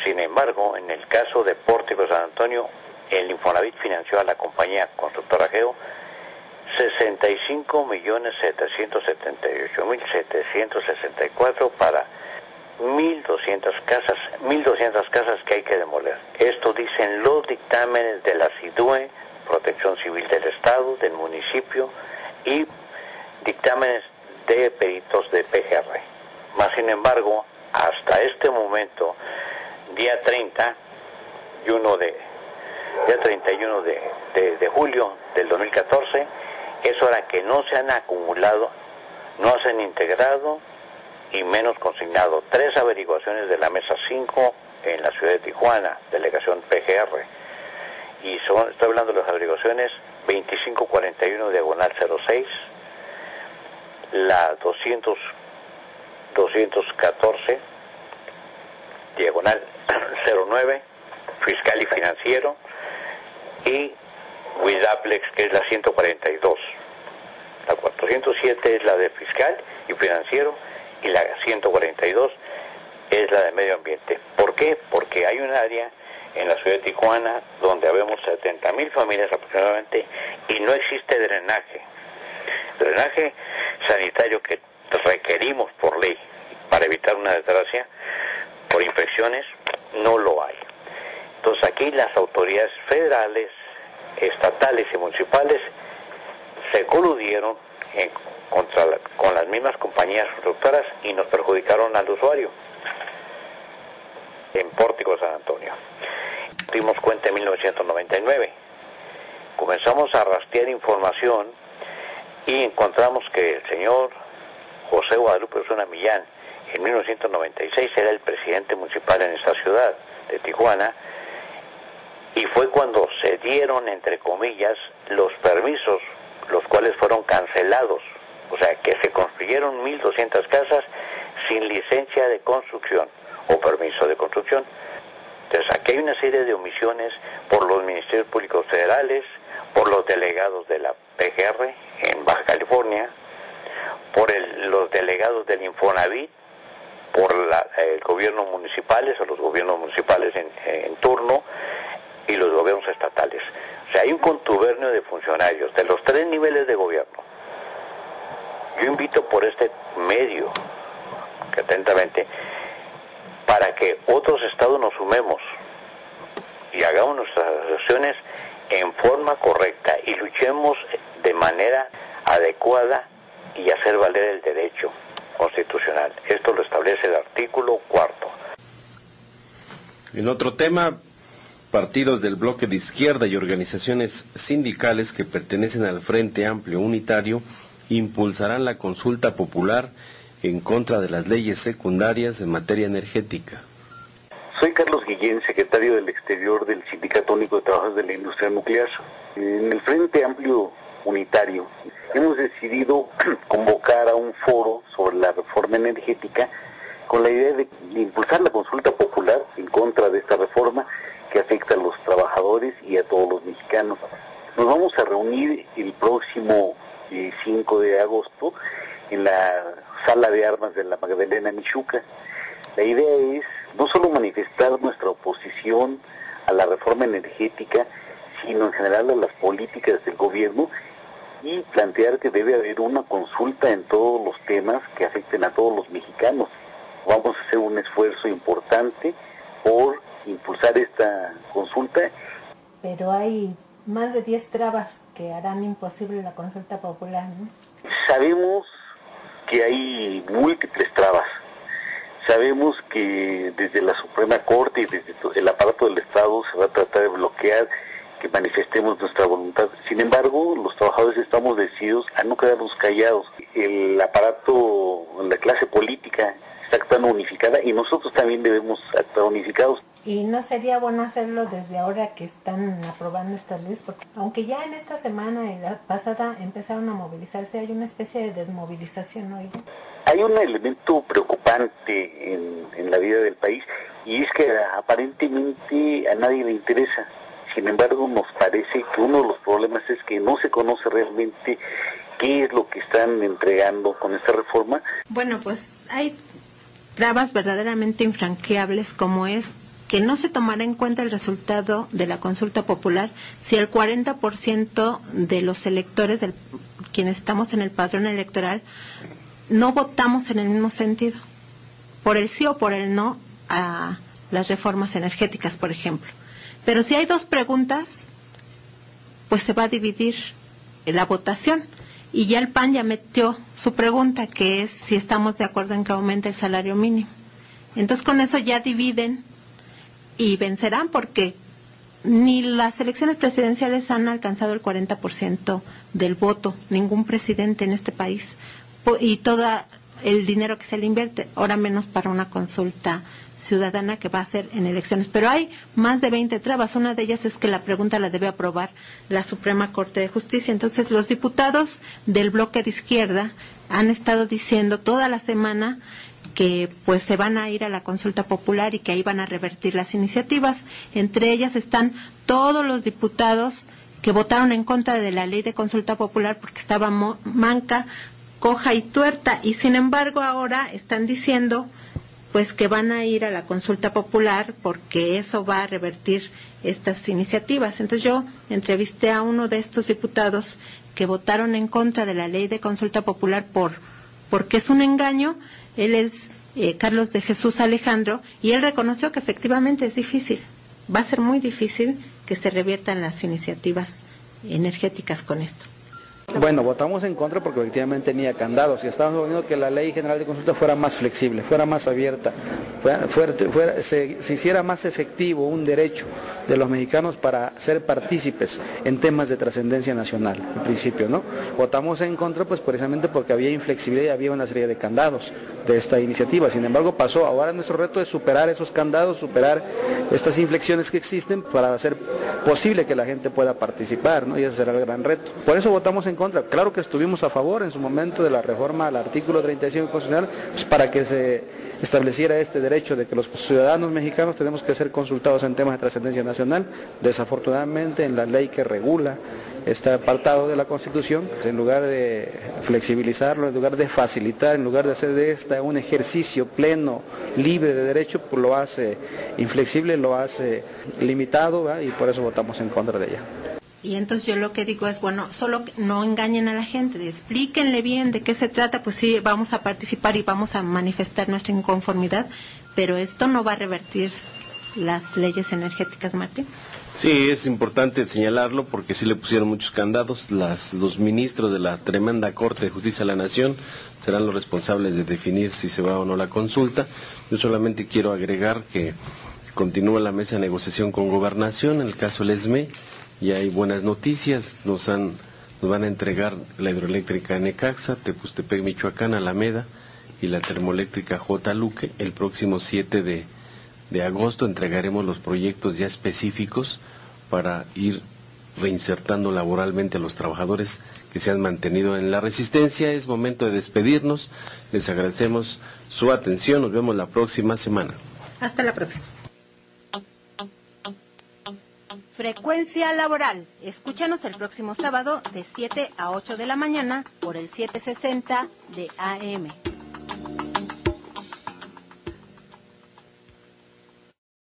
Sin embargo, en el caso de Pórtico San Antonio, el Infonavit financió a la compañía constructora Geo 65.778.764 para 1.200 casas que hay que demoler. Esto dicen los dictámenes de la CIDUE, Protección Civil del Estado, del municipio y dictámenes de peritos de PGR. Más sin embargo, hasta este momento, día 31 de julio del 2014, es hora que no se han acumulado, no se han integrado y menos consignado 3 averiguaciones de la mesa 5 en la ciudad de Tijuana, delegación PGR. Y estoy hablando de las averiguaciones 2541/06, la 214 /09, fiscal y financiero, y Widaplex, que es la 142. La 407 es la de fiscal y financiero y la 142 es la de medio ambiente. ¿Por qué? Porque hay un área en la ciudad de Tijuana donde habemos 70,000 familias aproximadamente y no existe drenaje. Drenaje sanitario que requerimos por ley para evitar una desgracia por infecciones, no lo hay. Entonces aquí las autoridades federales, estatales y municipales se coludieron con las mismas compañías constructoras y nos perjudicaron al usuario en Pórtico San Antonio. Dimos cuenta en 1999. Comenzamos a rastrear información y encontramos que el señor José Guadalupe Osuna Millán, en 1996 era el presidente municipal en esta ciudad de Tijuana, y fue cuando se dieron, entre comillas, los permisos, los cuales fueron cancelados. O sea, que se construyeron 1.200 casas sin licencia de construcción o permiso de construcción. Entonces, aquí hay una serie de omisiones por los ministerios públicos federales, por los delegados de la PGR en Baja California, por los delegados del Infonavit, por el gobierno municipales o los gobiernos municipales en turno y los gobiernos estatales. O sea, hay un contubernio de funcionarios de los 3 niveles de gobierno. Yo invito por este medio, que atentamente, para que otros estados nos sumemos y hagamos nuestras acciones en forma correcta y luchemos de manera adecuada y hacer valer el derecho constitucional. Esto lo establece el artículo 4. En otro tema, partidos del bloque de izquierda y organizaciones sindicales que pertenecen al Frente Amplio Unitario impulsarán la consulta popular en contra de las leyes secundarias en materia energética. Soy Carlos Guillén, secretario del Exterior del Sindicato Único de Trabajadores de la Industria Nuclear. En el Frente Amplio Unitario hemos decidido convocar a un foro sobre la reforma energética con la idea de impulsar la consulta popular en contra de esta reforma que afecta a los trabajadores y a todos los mexicanos. Nos vamos a reunir el próximo 5 de agosto en la Sala de Armas de la Magdalena Michuca. La idea es no solo manifestar nuestra oposición a la reforma energética, sino en general a las políticas del gobierno y plantear que debe haber una consulta en todos los temas que afecten a todos los mexicanos. Vamos a hacer un esfuerzo importante por impulsar esta consulta. Pero hay más de 10 trabas que harán imposible la consulta popular, ¿no? Sabemos que hay múltiples trabas. Sabemos que desde la Suprema Corte y desde el aparato del Estado se va a tratar de bloquear que manifestemos nuestra voluntad. Sin embargo, los trabajadores estamos decididos a no quedarnos callados. El aparato, la clase política está actuando unificada y nosotros también debemos actuar unificados. Y no sería bueno hacerlo desde ahora que están aprobando estas leyes, porque aunque ya en esta semana y la pasada empezaron a movilizarse, hay una especie de desmovilización hoy. Hay un elemento preocupante en la vida del país y es que aparentemente a nadie le interesa. Sin embargo, nos parece que uno de los problemas es que no se conoce realmente qué es lo que están entregando con esta reforma. Bueno, pues hay trabas verdaderamente infranqueables, como es que no se tomará en cuenta el resultado de la consulta popular si el 40% de los electores, quienes estamos en el padrón electoral, no votamos en el mismo sentido, por el sí o por el no a las reformas energéticas, por ejemplo. Pero si hay 2 preguntas, pues se va a dividir la votación. Y ya el PAN ya metió su pregunta, que es si estamos de acuerdo en que aumente el salario mínimo. Entonces con eso ya dividen y vencerán, porque ni las elecciones presidenciales han alcanzado el 40% del voto, ningún presidente en este país, y todo el dinero que se le invierte, ahora menos para una consulta ciudadana que va a ser en elecciones. Pero hay más de 20 trabas. Una de ellas es que la pregunta la debe aprobar la Suprema Corte de Justicia. Entonces los diputados del bloque de izquierda han estado diciendo toda la semana que pues se van a ir a la consulta popular y que ahí van a revertir las iniciativas. Entre ellas están todos los diputados que votaron en contra de la ley de consulta popular porque estaba manca, coja y tuerta, y sin embargo ahora están diciendo pues que van a ir a la consulta popular porque eso va a revertir estas iniciativas. Entonces yo entrevisté a uno de estos diputados que votaron en contra de la ley de consulta popular porque es un engaño. Él es Carlos de Jesús Alejandro, y él reconoció que efectivamente es difícil, va a ser muy difícil que se reviertan las iniciativas energéticas con esto. Bueno, votamos en contra porque efectivamente tenía candados y estábamos poniendo que la Ley General de Consulta fuera más flexible, fuera más abierta, se hiciera más efectivo un derecho de los mexicanos para ser partícipes en temas de trascendencia nacional, en principio, ¿no? Votamos en contra pues precisamente porque había inflexibilidad y había una serie de candados de esta iniciativa. Sin embargo, pasó. Ahora nuestro reto es superar esos candados, superar estas inflexiones que existen para hacer posible que la gente pueda participar, ¿no? Y ese será el gran reto. Por eso votamos en contra. Claro que estuvimos a favor en su momento de la reforma al artículo 35 constitucional, pues para que se estableciera este derecho de que los ciudadanos mexicanos tenemos que ser consultados en temas de trascendencia nacional. Desafortunadamente, en la ley que regula este apartado de la Constitución, en lugar de flexibilizarlo, en lugar de facilitar, en lugar de hacer de esta un ejercicio pleno, libre de derecho, pues lo hace inflexible, lo hace limitado, ¿verdad? Y por eso votamos en contra de ella. Y entonces yo lo que digo es, bueno, solo no engañen a la gente, explíquenle bien de qué se trata, pues sí, vamos a participar y vamos a manifestar nuestra inconformidad, pero esto no va a revertir las leyes energéticas, Martín. Sí, es importante señalarlo porque sí le pusieron muchos candados. Los ministros de la tremenda Corte de Justicia de la Nación serán los responsables de definir si se va o no la consulta. Yo solamente quiero agregar que continúa la mesa de negociación con Gobernación, en el caso del ESME, y hay buenas noticias. Nos van a entregar la hidroeléctrica Necaxa, Tepustepec, Michoacán, Alameda, y la termoeléctrica Jotaluque. El próximo 7 de agosto entregaremos los proyectos ya específicos para ir reinsertando laboralmente a los trabajadores que se han mantenido en la resistencia. Es momento de despedirnos. Les agradecemos su atención. Nos vemos la próxima semana. Hasta la próxima. Frecuencia Laboral. Escúchanos el próximo sábado de 7 a 8 de la mañana por el 760 de AM.